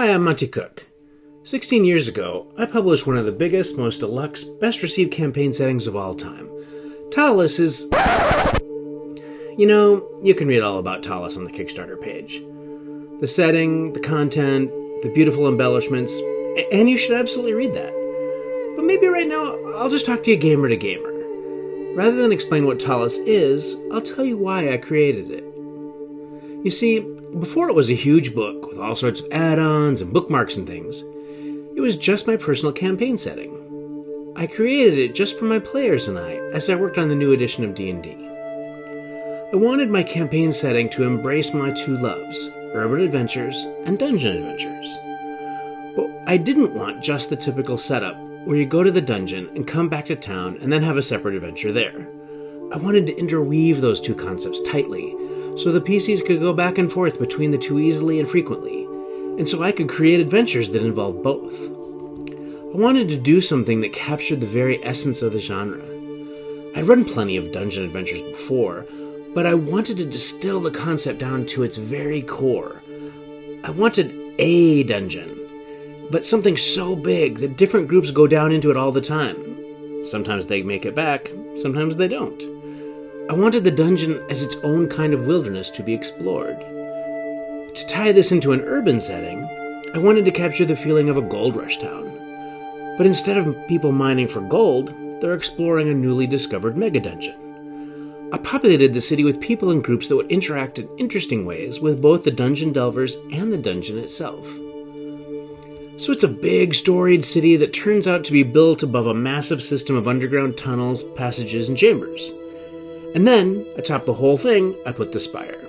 Hi, I'm Monte Cook. 16 years ago, I published one of the biggest, most deluxe, best-received campaign settings of all time. Ptolus is... You can read all about Ptolus on the Kickstarter page. The setting, the content, the beautiful embellishments, and you should absolutely read that. But maybe right now, I'll just talk to you gamer to gamer. Rather than explain what Ptolus is, I'll tell you why I created it. You see, before it was a huge book with all sorts of add-ons and bookmarks and things, it was just my personal campaign setting. I created it just for my players and I, as I worked on the new edition of D&D. I wanted my campaign setting to embrace my two loves, urban adventures and dungeon adventures. But I didn't want just the typical setup where you go to the dungeon and come back to town and then have a separate adventure there. I wanted to interweave those two concepts tightly, so the PCs could go back and forth between the two easily and frequently, and so I could create adventures that involved both. I wanted to do something that captured the very essence of the genre. I'd run plenty of dungeon adventures before, but I wanted to distill the concept down to its very core. I wanted a dungeon, but something so big that different groups go down into it all the time. Sometimes they make it back, sometimes they don't. I wanted the dungeon as its own kind of wilderness to be explored. To tie this into an urban setting, I wanted to capture the feeling of a gold rush town. But instead of people mining for gold, they're exploring a newly discovered mega dungeon. I populated the city with people and groups that would interact in interesting ways with both the dungeon delvers and the dungeon itself. So it's a big, storied city that turns out to be built above a massive system of underground tunnels, passages, and chambers. And then, atop the whole thing, I put the Spire.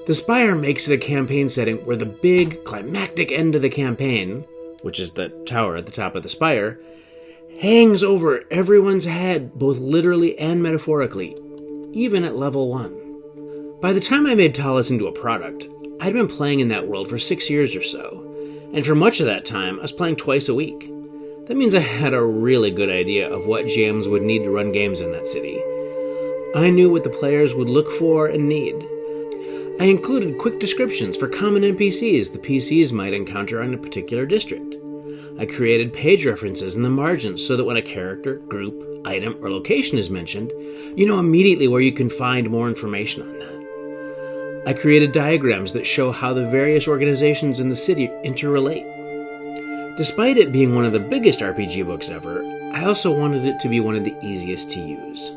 The Spire makes it a campaign setting where the big, climactic end of the campaign, which is the tower at the top of the Spire, hangs over everyone's head, both literally and metaphorically, even at level 1. By the time I made Ptolus into a product, I'd been playing in that world for 6 years or so, and for much of that time, I was playing twice a week. That means I had a really good idea of what GMs would need to run games in that city. I knew what the players would look for and need. I included quick descriptions for common NPCs the PCs might encounter in a particular district. I created page references in the margins so that when a character, group, item, or location is mentioned, you know immediately where you can find more information on that. I created diagrams that show how the various organizations in the city interrelate. Despite it being one of the biggest RPG books ever, I also wanted it to be one of the easiest to use.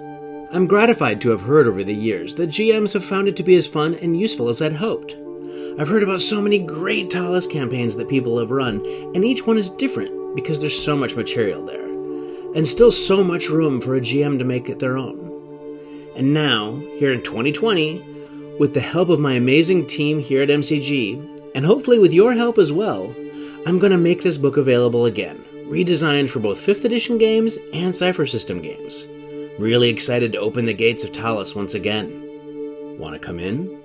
I'm gratified to have heard over the years that GMs have found it to be as fun and useful as I'd hoped. I've heard about so many great Ptolus campaigns that people have run, and each one is different because there's so much material there, and still so much room for a GM to make it their own. And now, here in 2020, with the help of my amazing team here at MCG, and hopefully with your help as well, I'm going to make this book available again, redesigned for both 5th edition games and Cypher System games. Really excited to open the gates of Ptolus once again. Want to come in?